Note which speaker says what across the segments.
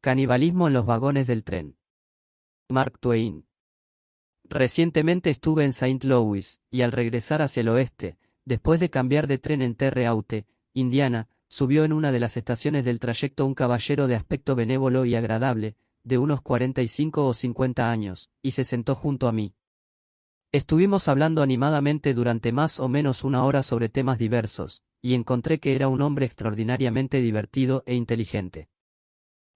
Speaker 1: Canibalismo en los vagones del tren. Mark Twain. Recientemente estuve en Saint Louis, y al regresar hacia el oeste, después de cambiar de tren en Terre-Haute, Indiana, subió en una de las estaciones del trayecto un caballero de aspecto benévolo y agradable, de unos 45 o 50 años, y se sentó junto a mí. Estuvimos hablando animadamente durante más o menos una hora sobre temas diversos, y encontré que era un hombre extraordinariamente divertido e inteligente.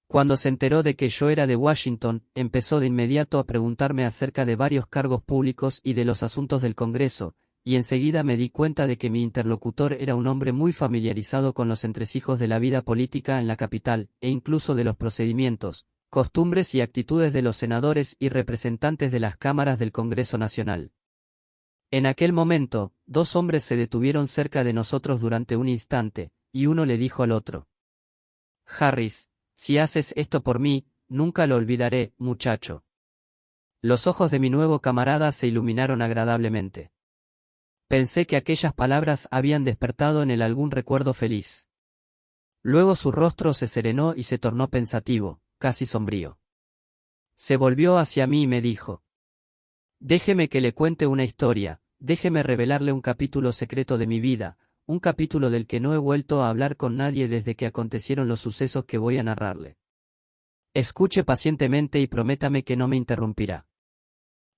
Speaker 1: Cuando se enteró de que yo era de Washington, empezó de inmediato a preguntarme acerca de varios cargos públicos y de los asuntos del Congreso, y enseguida me di cuenta de que mi interlocutor era un hombre muy familiarizado con los entresijos de la vida política en la capital, e incluso de los procedimientos, costumbres y actitudes de los senadores y representantes de las cámaras del Congreso Nacional. En aquel momento, dos hombres se detuvieron cerca de nosotros durante un instante, y uno le dijo al otro: «Harris, si haces esto por mí, nunca lo olvidaré, muchacho». Los ojos de mi nuevo camarada se iluminaron agradablemente. Pensé que aquellas palabras habían despertado en él algún recuerdo feliz. Luego su rostro se serenó y se tornó pensativo, casi sombrío. Se volvió hacia mí y me dijo: «Déjeme que le cuente una historia, déjeme revelarle un capítulo secreto de mi vida, un capítulo del que no he vuelto a hablar con nadie desde que acontecieron los sucesos que voy a narrarle. Escuche pacientemente y prométame que no me interrumpirá».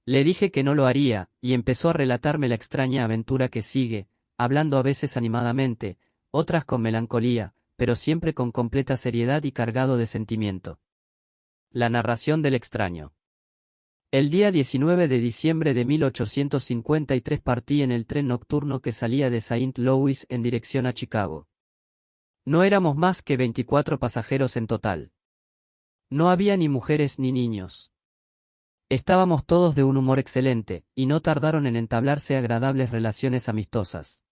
Speaker 1: Le dije que no lo haría, y empezó a relatarme la extraña aventura que sigue, hablando a veces animadamente, otras con melancolía, pero siempre con completa seriedad y cargado de sentimiento. La narración del extraño. El día 19 de diciembre de 1853 partí en el tren nocturno que salía de Saint Louis en dirección a Chicago. No éramos más que 24 pasajeros en total. No había ni mujeres ni niños. Estábamos todos de un humor excelente, y no tardaron en entablarse agradables relaciones amistosas.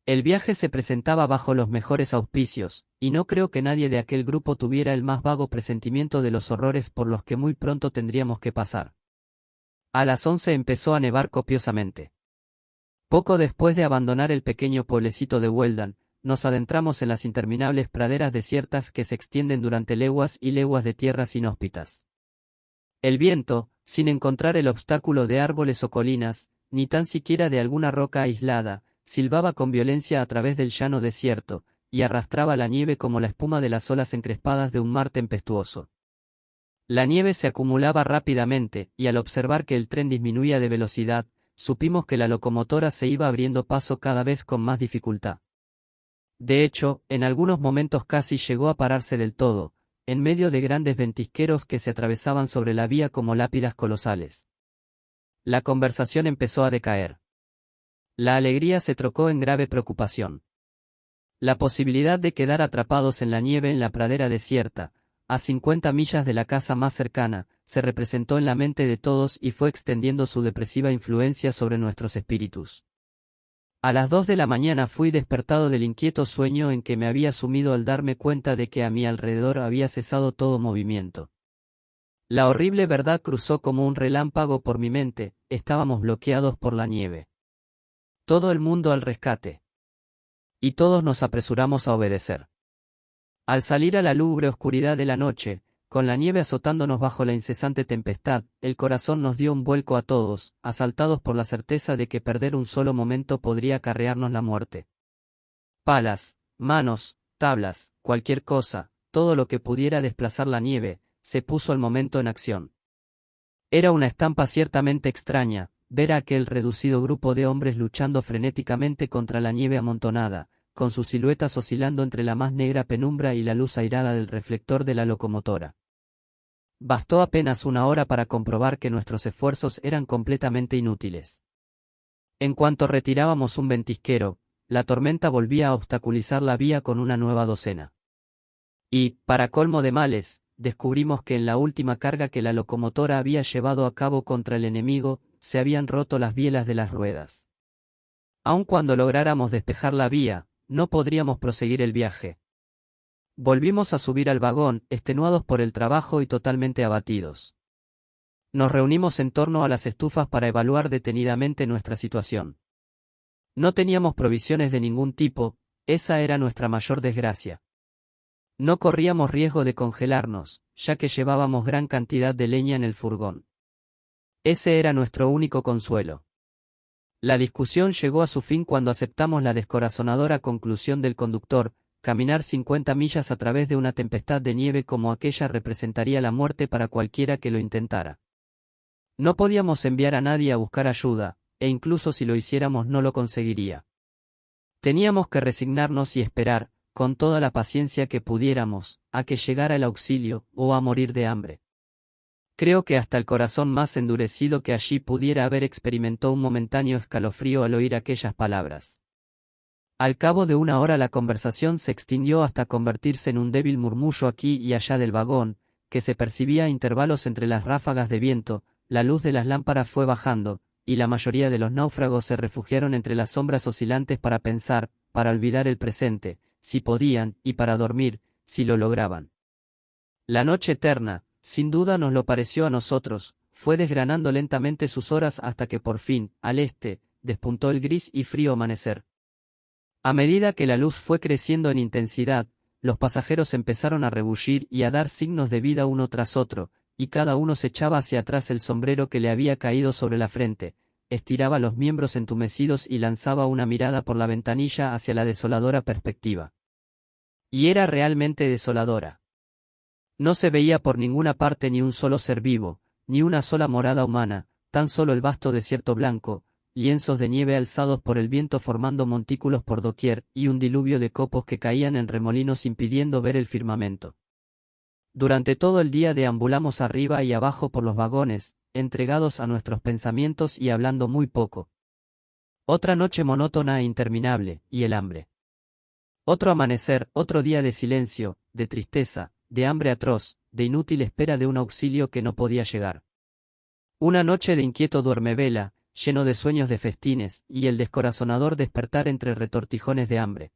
Speaker 1: El viaje se presentaba bajo los mejores auspicios, y no creo que nadie de aquel grupo tuviera el más vago presentimiento de los horrores por los que muy pronto tendríamos que pasar. A las 11 empezó a nevar copiosamente. Poco después de abandonar el pequeño pueblecito de Weldon, nos adentramos en las interminables praderas desiertas que se extienden durante leguas y leguas de tierras inhóspitas. El viento, sin encontrar el obstáculo de árboles o colinas, ni tan siquiera de alguna roca aislada, silbaba con violencia a través del llano desierto, y arrastraba la nieve como la espuma de las olas encrespadas de un mar tempestuoso. La nieve se acumulaba rápidamente, y al observar que el tren disminuía de velocidad, supimos que la locomotora se iba abriendo paso cada vez con más dificultad. De hecho, en algunos momentos casi llegó a pararse del todo, en medio de grandes ventisqueros que se atravesaban sobre la vía como lápidas colosales. La conversación empezó a decaer. La alegría se trocó en grave preocupación. La posibilidad de quedar atrapados en la nieve en la pradera desierta, a 50 millas de la casa más cercana, se representó en la mente de todos y fue extendiendo su depresiva influencia sobre nuestros espíritus. A las 2 de la mañana fui despertado del inquieto sueño en que me había sumido al darme cuenta de que a mi alrededor había cesado todo movimiento. La horrible verdad cruzó como un relámpago por mi mente: estábamos bloqueados por la nieve. Todo el mundo al rescate. Y todos nos apresuramos a obedecer. Al salir a la lúgubre oscuridad de la noche, con la nieve azotándonos bajo la incesante tempestad, el corazón nos dio un vuelco a todos, asaltados por la certeza de que perder un solo momento podría acarrearnos la muerte. Palas, manos, tablas, cualquier cosa, todo lo que pudiera desplazar la nieve, se puso al momento en acción. Era una estampa ciertamente extraña, ver a aquel reducido grupo de hombres luchando frenéticamente contra la nieve amontonada, con sus siluetas oscilando entre la más negra penumbra y la luz airada del reflector de la locomotora. Bastó apenas una hora para comprobar que nuestros esfuerzos eran completamente inútiles. En cuanto retirábamos un ventisquero, la tormenta volvía a obstaculizar la vía con una nueva docena. Y, para colmo de males, descubrimos que en la última carga que la locomotora había llevado a cabo contra el enemigo, se habían roto las bielas de las ruedas. Aun cuando lográramos despejar la vía, no podríamos proseguir el viaje. Volvimos a subir al vagón, extenuados por el trabajo y totalmente abatidos. Nos reunimos en torno a las estufas para evaluar detenidamente nuestra situación. No teníamos provisiones de ningún tipo, esa era nuestra mayor desgracia. No corríamos riesgo de congelarnos, ya que llevábamos gran cantidad de leña en el furgón. Ese era nuestro único consuelo. La discusión llegó a su fin cuando aceptamos la descorazonadora conclusión del conductor: caminar 50 millas a través de una tempestad de nieve como aquella representaría la muerte para cualquiera que lo intentara. No podíamos enviar a nadie a buscar ayuda, e incluso si lo hiciéramos no lo conseguiría. Teníamos que resignarnos y esperar, con toda la paciencia que pudiéramos, a que llegara el auxilio, o a morir de hambre. Creo que hasta el corazón más endurecido que allí pudiera haber experimentó un momentáneo escalofrío al oír aquellas palabras. Al cabo de una hora la conversación se extinguió hasta convertirse en un débil murmullo aquí y allá del vagón, que se percibía a intervalos entre las ráfagas de viento. La luz de las lámparas fue bajando, y la mayoría de los náufragos se refugiaron entre las sombras oscilantes para pensar, para olvidar el presente, si podían, y para dormir, si lo lograban. La noche eterna, sin duda nos lo pareció a nosotros, fue desgranando lentamente sus horas hasta que por fin, al este, despuntó el gris y frío amanecer. A medida que la luz fue creciendo en intensidad, los pasajeros empezaron a rebullir y a dar signos de vida uno tras otro, y cada uno se echaba hacia atrás el sombrero que le había caído sobre la frente, estiraba los miembros entumecidos y lanzaba una mirada por la ventanilla hacia la desoladora perspectiva. Y era realmente desoladora. No se veía por ninguna parte ni un solo ser vivo, ni una sola morada humana, tan solo el vasto desierto blanco, lienzos de nieve alzados por el viento formando montículos por doquier, y un diluvio de copos que caían en remolinos impidiendo ver el firmamento. Durante todo el día deambulamos arriba y abajo por los vagones, entregados a nuestros pensamientos y hablando muy poco. Otra noche monótona e interminable, y el hambre. Otro amanecer, otro día de silencio, de tristeza, de hambre atroz, de inútil espera de un auxilio que no podía llegar. Una noche de inquieto duermevela, lleno de sueños de festines, y el descorazonador despertar entre retortijones de hambre.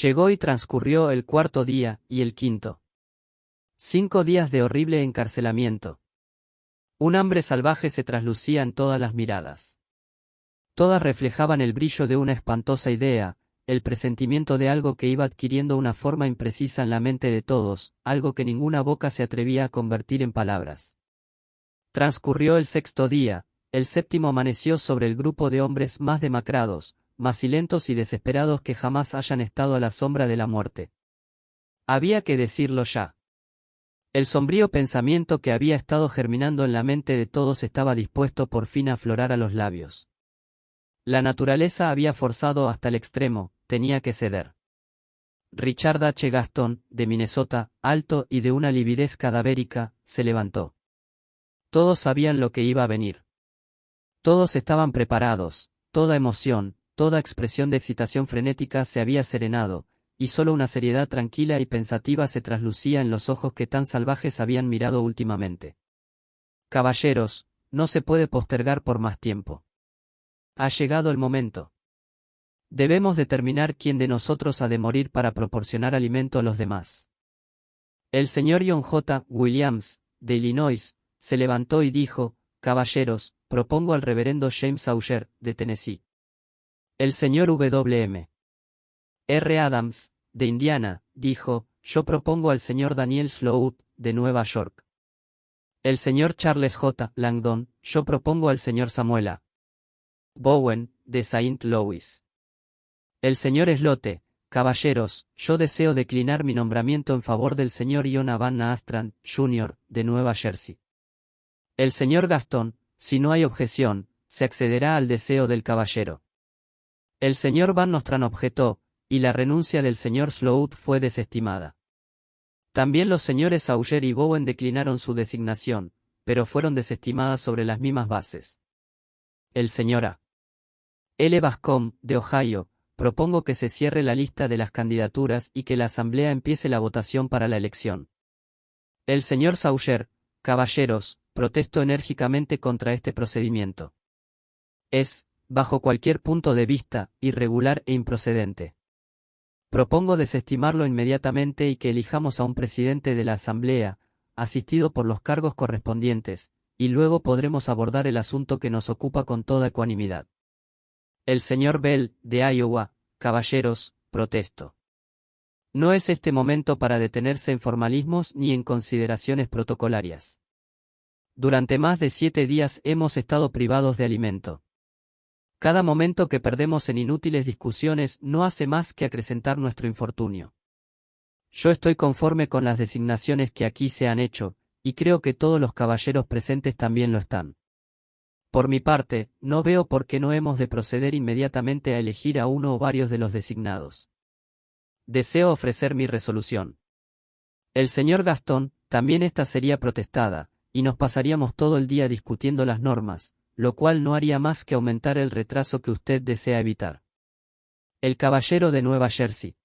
Speaker 1: Llegó y transcurrió el cuarto día, y el quinto. 5 días de horrible encarcelamiento. Un hambre salvaje se traslucía en todas las miradas. Todas reflejaban el brillo de una espantosa idea, el presentimiento de algo que iba adquiriendo una forma imprecisa en la mente de todos, algo que ninguna boca se atrevía a convertir en palabras. Transcurrió el 6.º día, el 7.º amaneció sobre el grupo de hombres más demacrados, macilentos y desesperados que jamás hayan estado a la sombra de la muerte. Había que decirlo ya. El sombrío pensamiento que había estado germinando en la mente de todos estaba dispuesto por fin a aflorar a los labios. La naturaleza había forzado hasta el extremo, tenía que ceder. Richard H. Gaston, de Minnesota, alto y de una lividez cadavérica, se levantó. Todos sabían lo que iba a venir. Todos estaban preparados, toda emoción, toda expresión de excitación frenética se había serenado, y solo una seriedad tranquila y pensativa se traslucía en los ojos que tan salvajes habían mirado últimamente. Caballeros, no se puede postergar por más tiempo. Ha llegado el momento. Debemos determinar quién de nosotros ha de morir para proporcionar alimento a los demás. El señor John J. Williams, de Illinois, se levantó y dijo: caballeros, propongo al reverendo James Auger, de Tennessee. El señor W.M. R. Adams, de Indiana, dijo: yo propongo al señor Daniel Sloat, de Nueva York. El señor Charles J. Langdon: yo propongo al señor Samuel A. Bowen, de Saint Louis. El señor Slote: caballeros, yo deseo declinar mi nombramiento en favor del señor Iona Van Nostrand, Jr., de Nueva Jersey. El señor Gaston: si no hay objeción, se accederá al deseo del caballero. El señor Van Nostrand objetó, y la renuncia del señor Sloat fue desestimada. También los señores Auger y Bowen declinaron su designación, pero fueron desestimadas sobre las mismas bases. El señor A. L. Bascom, de Ohio: propongo que se cierre la lista de las candidaturas y que la asamblea empiece la votación para la elección. El señor Sauger: caballeros, protesto enérgicamente contra este procedimiento. Es, bajo cualquier punto de vista, irregular e improcedente. Propongo desestimarlo inmediatamente y que elijamos a un presidente de la asamblea, asistido por los cargos correspondientes, y luego podremos abordar el asunto que nos ocupa con toda ecuanimidad. El señor Bell, de Iowa: caballeros, protesto. No es este momento para detenerse en formalismos ni en consideraciones protocolarias. Durante más de 7 días hemos estado privados de alimento. Cada momento que perdemos en inútiles discusiones no hace más que acrecentar nuestro infortunio. Yo estoy conforme con las designaciones que aquí se han hecho, y creo que todos los caballeros presentes también lo están. Por mi parte, no veo por qué no hemos de proceder inmediatamente a elegir a uno o varios de los designados. Deseo ofrecer mi resolución. El señor Gastón, también esta sería protestada, y nos pasaríamos todo el día discutiendo las normas, lo cual no haría más que aumentar el retraso que usted desea evitar. El caballero de Nueva Jersey.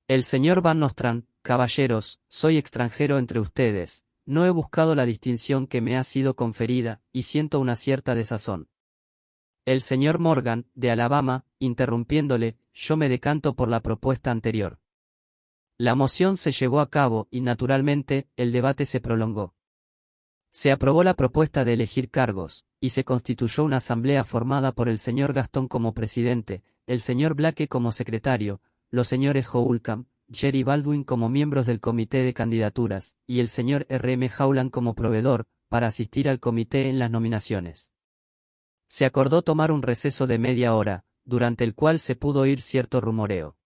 Speaker 1: El señor Van Nostrand, caballeros, soy extranjero entre ustedes, no he buscado la distinción que me ha sido conferida, y siento una cierta desazón. El señor Morgan, de Alabama, interrumpiéndole, yo me decanto por la propuesta anterior. La moción se llevó a cabo y naturalmente, el debate se prolongó. Se aprobó la propuesta de elegir cargos, y se constituyó una asamblea formada por el señor Gastón como presidente, el señor Blake como secretario, los señores Holcomb, Jerry Baldwin como miembros del comité de candidaturas, y el señor R.M. Howland como proveedor, para asistir al comité en las nominaciones. Se acordó tomar un receso de media hora, durante el cual se pudo oír cierto rumoreo.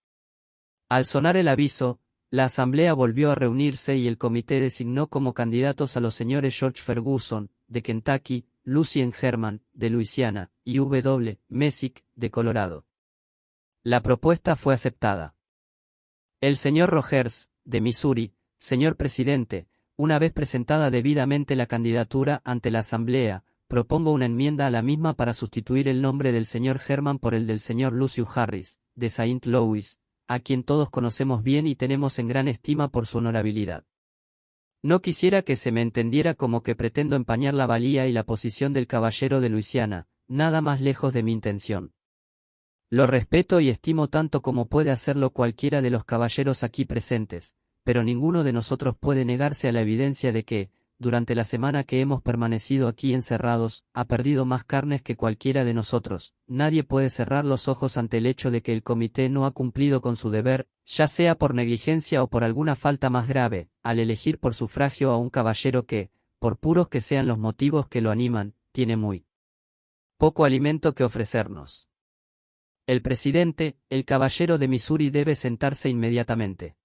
Speaker 1: Al sonar el aviso, la asamblea volvió a reunirse y el comité designó como candidatos a los señores George Ferguson, de Kentucky, Lucien Herman, de Luisiana, y W. Messick, de Colorado. La propuesta fue aceptada. El señor Rogers, de Missouri, señor presidente, una vez presentada debidamente la candidatura ante la asamblea, propongo una enmienda a la misma para sustituir el nombre del señor Herman por el del señor Lucius Harris, de Saint Louis, a quien todos conocemos bien y tenemos en gran estima por su honorabilidad. No quisiera que se me entendiera como que pretendo empañar la valía y la posición del caballero de Luisiana, nada más lejos de mi intención. Lo respeto y estimo tanto como puede hacerlo cualquiera de los caballeros aquí presentes, pero ninguno de nosotros puede negarse a la evidencia de que, durante la semana que hemos permanecido aquí encerrados, ha perdido más carnes que cualquiera de nosotros. Nadie puede cerrar los ojos ante el hecho de que el comité no ha cumplido con su deber, ya sea por negligencia o por alguna falta más grave, al elegir por sufragio a un caballero que, por puros que sean los motivos que lo animan, tiene muy poco alimento que ofrecernos. El presidente, el caballero de Missouri, debe sentarse inmediatamente.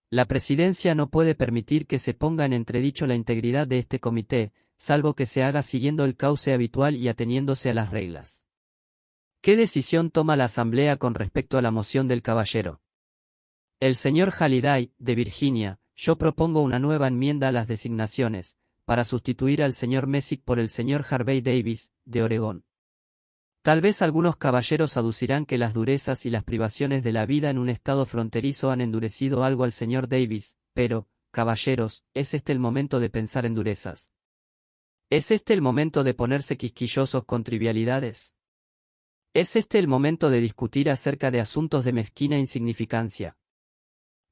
Speaker 1: La presidencia no puede permitir que se ponga en entredicho la integridad de este comité, salvo que se haga siguiendo el cauce habitual y ateniéndose a las reglas. ¿Qué decisión toma la Asamblea con respecto a la moción del caballero? El señor Halliday, de Virginia, yo propongo una nueva enmienda a las designaciones, para sustituir al señor Messick por el señor Harvey Davis, de Oregón. Tal vez algunos caballeros aducirán que las durezas y las privaciones de la vida en un estado fronterizo han endurecido algo al señor Davis, pero, caballeros, ¿es este el momento de pensar en durezas? ¿Es este el momento de ponerse quisquillosos con trivialidades? ¿Es este el momento de discutir acerca de asuntos de mezquina insignificancia?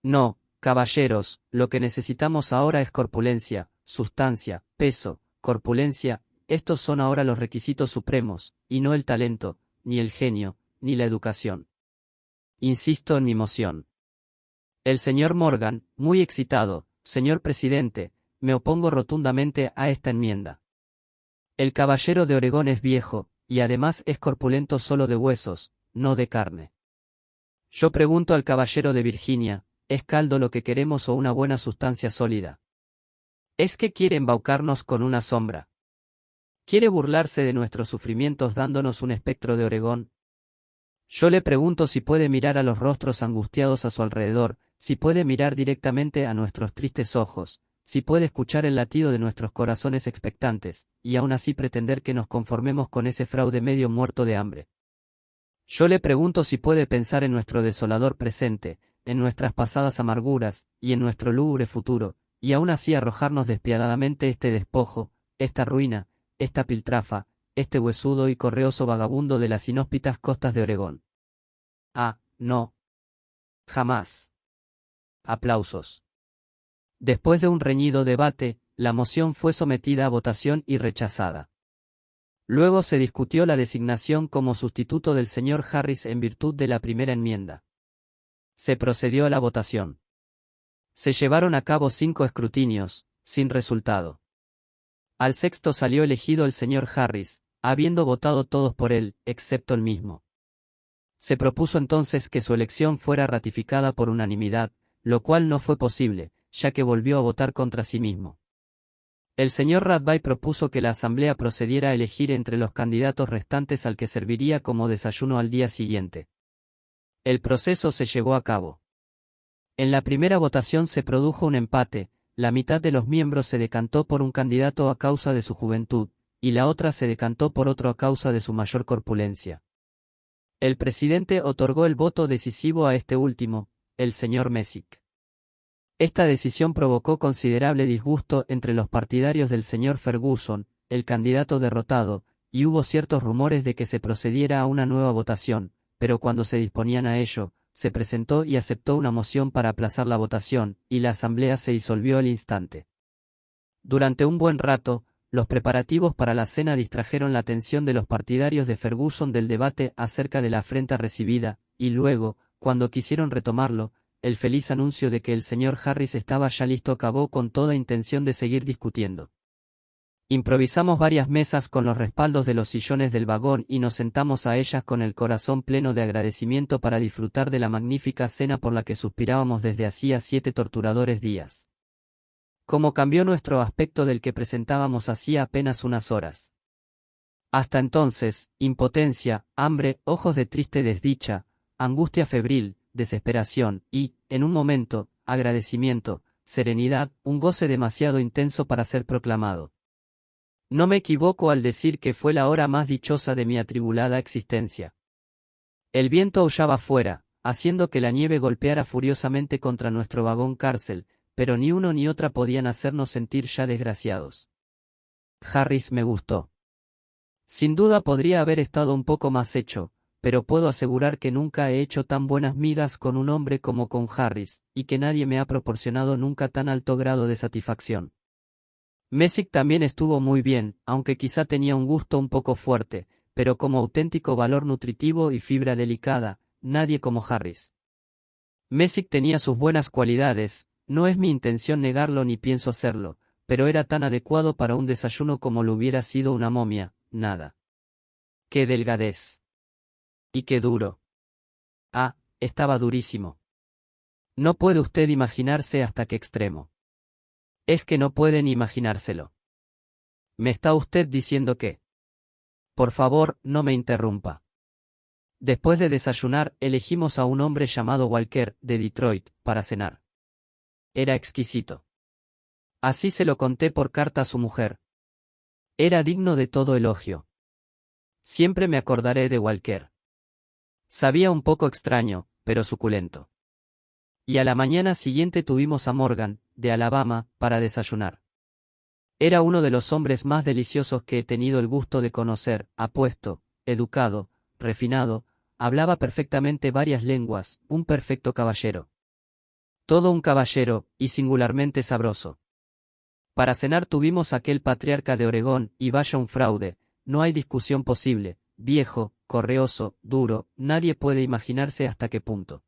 Speaker 1: No, caballeros, lo que necesitamos ahora es corpulencia, sustancia, peso, corpulencia. Estos son ahora los requisitos supremos, y no el talento, ni el genio, ni la educación. Insisto en mi moción. El señor Morgan, muy excitado, señor presidente, me opongo rotundamente a esta enmienda. El caballero de Oregón es viejo, y además es corpulento solo de huesos, no de carne. Yo pregunto al caballero de Virginia, ¿es caldo lo que queremos o una buena sustancia sólida? ¿Es que quiere embaucarnos con una sombra? ¿Quiere burlarse de nuestros sufrimientos dándonos un espectro de Oregón? Yo le pregunto si puede mirar a los rostros angustiados a su alrededor, si puede mirar directamente a nuestros tristes ojos, si puede escuchar el latido de nuestros corazones expectantes, y aún así pretender que nos conformemos con ese fraude medio muerto de hambre. Yo le pregunto si puede pensar en nuestro desolador presente, en nuestras pasadas amarguras, y en nuestro lúgubre futuro, y aún así arrojarnos despiadadamente este despojo, esta ruina, esta piltrafa, este huesudo y correoso vagabundo de las inhóspitas costas de Oregón. Ah, no. Jamás. Aplausos. Después de un reñido debate, la moción fue sometida a votación y rechazada. Luego se discutió la designación como sustituto del señor Harris en virtud de la primera enmienda. Se procedió a la votación. Se llevaron a cabo 5 escrutinios, sin resultado. Al sexto salió elegido el señor Harris, habiendo votado todos por él, excepto el mismo. Se propuso entonces que su elección fuera ratificada por unanimidad, lo cual no fue posible, ya que volvió a votar contra sí mismo. El señor Radby propuso que la asamblea procediera a elegir entre los candidatos restantes al que serviría como desayuno al día siguiente. El proceso se llevó a cabo. En la primera votación se produjo un empate, la mitad de los miembros se decantó por un candidato a causa de su juventud, y la otra se decantó por otro a causa de su mayor corpulencia. El presidente otorgó el voto decisivo a este último, el señor Messick. Esta decisión provocó considerable disgusto entre los partidarios del señor Ferguson, el candidato derrotado, y hubo ciertos rumores de que se procediera a una nueva votación, pero cuando se disponían a ello, se presentó y aceptó una moción para aplazar la votación, y la asamblea se disolvió al instante. Durante un buen rato, los preparativos para la cena distrajeron la atención de los partidarios de Ferguson del debate acerca de la afrenta recibida, y luego, cuando quisieron retomarlo, el feliz anuncio de que el señor Harris estaba ya listo acabó con toda intención de seguir discutiendo. Improvisamos varias mesas con los respaldos de los sillones del vagón y nos sentamos a ellas con el corazón pleno de agradecimiento para disfrutar de la magnífica cena por la que suspirábamos desde hacía 7 torturadores días. Cómo cambió nuestro aspecto del que presentábamos hacía apenas unas horas. Hasta entonces, impotencia, hambre, ojos de triste desdicha, angustia febril, desesperación y, en un momento, agradecimiento, serenidad, un goce demasiado intenso para ser proclamado. No me equivoco al decir que fue la hora más dichosa de mi atribulada existencia. El viento aullaba fuera, haciendo que la nieve golpeara furiosamente contra nuestro vagón cárcel, pero ni uno ni otra podían hacernos sentir ya desgraciados. Harris me gustó. Sin duda podría haber estado un poco más hecho, pero puedo asegurar que nunca he hecho tan buenas migas con un hombre como con Harris, y que nadie me ha proporcionado nunca tan alto grado de satisfacción. Messick también estuvo muy bien, aunque quizá tenía un gusto un poco fuerte, pero como auténtico valor nutritivo y fibra delicada, nadie como Harris. Messick tenía sus buenas cualidades, no es mi intención negarlo ni pienso hacerlo, pero era tan adecuado para un desayuno como lo hubiera sido una momia, nada. ¡Qué delgadez! ¡Y qué duro! Ah, estaba durísimo. No puede usted imaginarse hasta qué extremo. Es que no puede ni imaginárselo. ¿Me está usted diciendo qué? Por favor, no me interrumpa. Después de desayunar, elegimos a un hombre llamado Walker, de Detroit, para cenar. Era exquisito. Así se lo conté por carta a su mujer. Era digno de todo elogio. Siempre me acordaré de Walker. Sabía un poco extraño, pero suculento. Y a la mañana siguiente tuvimos a Morgan, de Alabama, para desayunar. Era uno de los hombres más deliciosos que he tenido el gusto de conocer, apuesto, educado, refinado, hablaba perfectamente varias lenguas, un perfecto caballero. Todo un caballero, y singularmente sabroso. Para cenar tuvimos aquel patriarca de Oregón, y vaya un fraude, no hay discusión posible, viejo, correoso, duro, nadie puede imaginarse hasta qué punto.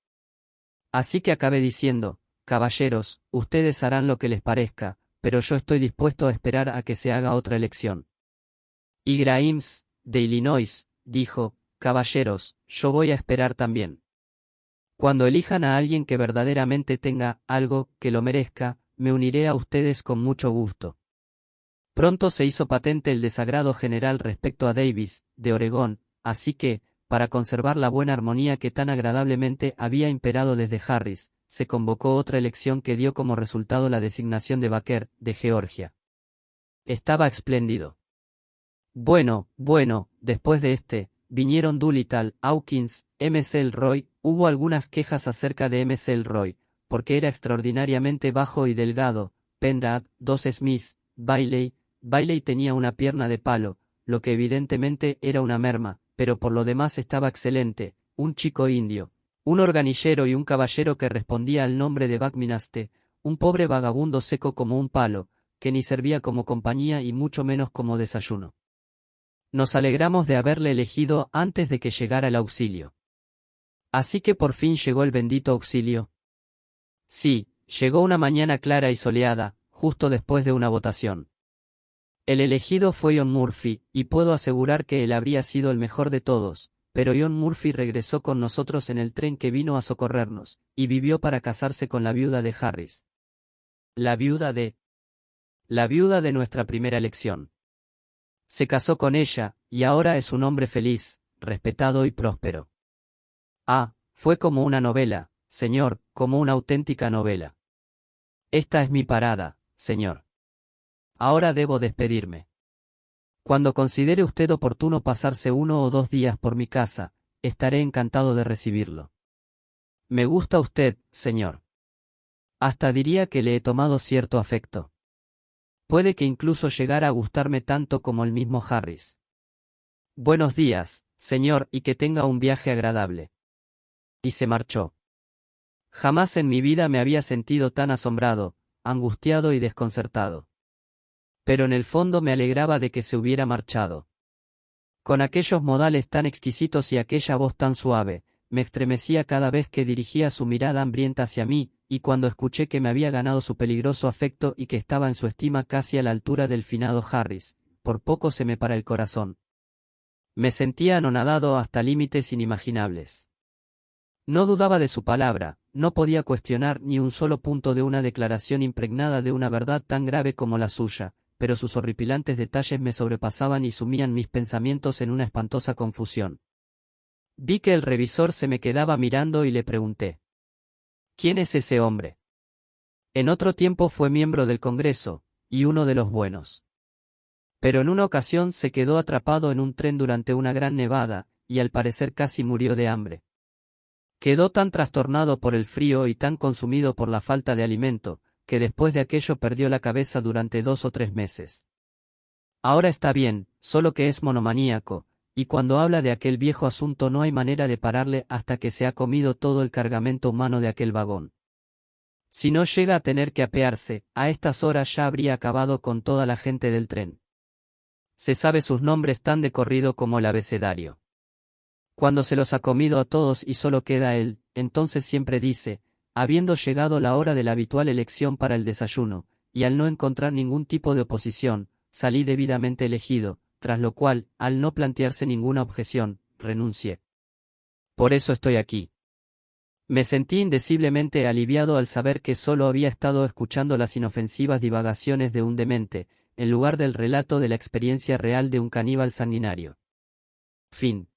Speaker 1: Así que acabé diciendo, caballeros, ustedes harán lo que les parezca, pero yo estoy dispuesto a esperar a que se haga otra elección. Y Grimes, de Illinois, dijo, caballeros, yo voy a esperar también. Cuando elijan a alguien que verdaderamente tenga algo que lo merezca, me uniré a ustedes con mucho gusto. Pronto se hizo patente el desagrado general respecto a Davis, de Oregón, así que, para conservar la buena armonía que tan agradablemente había imperado desde Harris, se convocó otra elección que dio como resultado la designación de Baker, de Georgia. Estaba espléndido. Bueno, después de vinieron Doolittle, Hawkins, M.C. Elroy, hubo algunas quejas acerca de M.C. Elroy, porque era extraordinariamente bajo y delgado, Penrad, 2 Smith, Bailey tenía una pierna de palo, lo que evidentemente era una merma, pero por lo demás estaba excelente, un chico indio, un organillero y un caballero que respondía al nombre de Buckminaste, un pobre vagabundo seco como un palo, que ni servía como compañía y mucho menos como desayuno. Nos alegramos de haberle elegido antes de que llegara el auxilio. Así que por fin llegó el bendito auxilio. Sí, llegó una mañana clara y soleada, justo después de una votación. El elegido fue John Murphy, y puedo asegurar que él habría sido el mejor de todos, pero John Murphy regresó con nosotros en el tren que vino a socorrernos, y vivió para casarse con la viuda de Harris. La viuda de... La viuda de nuestra primera elección. Se casó con ella, y ahora es un hombre feliz, respetado y próspero. Ah, fue como una novela, señor, como una auténtica novela. Esta es mi parada, señor. Ahora debo despedirme. Cuando considere usted oportuno pasarse 1 o 2 días por mi casa, estaré encantado de recibirlo. Me gusta usted, señor. Hasta diría que le he tomado cierto afecto. Puede que incluso llegara a gustarme tanto como el mismo Harris. Buenos días, señor, y que tenga un viaje agradable. Y se marchó. Jamás en mi vida me había sentido tan asombrado, angustiado y desconcertado. Pero en el fondo me alegraba de que se hubiera marchado. Con aquellos modales tan exquisitos y aquella voz tan suave, me estremecía cada vez que dirigía su mirada hambrienta hacia mí, y cuando escuché que me había ganado su peligroso afecto y que estaba en su estima casi a la altura del finado Harris, por poco se me para el corazón. Me sentía anonadado hasta límites inimaginables. No dudaba de su palabra, no podía cuestionar ni un solo punto de una declaración impregnada de una verdad tan grave como la suya, pero sus horripilantes detalles me sobrepasaban y sumían mis pensamientos en una espantosa confusión. Vi que el revisor se me quedaba mirando y le pregunté: ¿quién es ese hombre? En otro tiempo fue miembro del Congreso, y uno de los buenos. Pero en una ocasión se quedó atrapado en un tren durante una gran nevada, y al parecer casi murió de hambre. Quedó tan trastornado por el frío y tan consumido por la falta de alimento, que después de aquello perdió la cabeza durante 2 o 3 meses. Ahora está bien, solo que es monomaníaco, y cuando habla de aquel viejo asunto no hay manera de pararle hasta que se ha comido todo el cargamento humano de aquel vagón. Si no llega a tener que apearse, a estas horas ya habría acabado con toda la gente del tren. Se sabe sus nombres tan de corrido como el abecedario. Cuando se los ha comido a todos y solo queda él, entonces siempre dice: habiendo llegado la hora de la habitual elección para el desayuno, y al no encontrar ningún tipo de oposición, salí debidamente elegido, tras lo cual, al no plantearse ninguna objeción, renuncié. Por eso estoy aquí. Me sentí indeciblemente aliviado al saber que solo había estado escuchando las inofensivas divagaciones de un demente, en lugar del relato de la experiencia real de un caníbal sanguinario. Fin.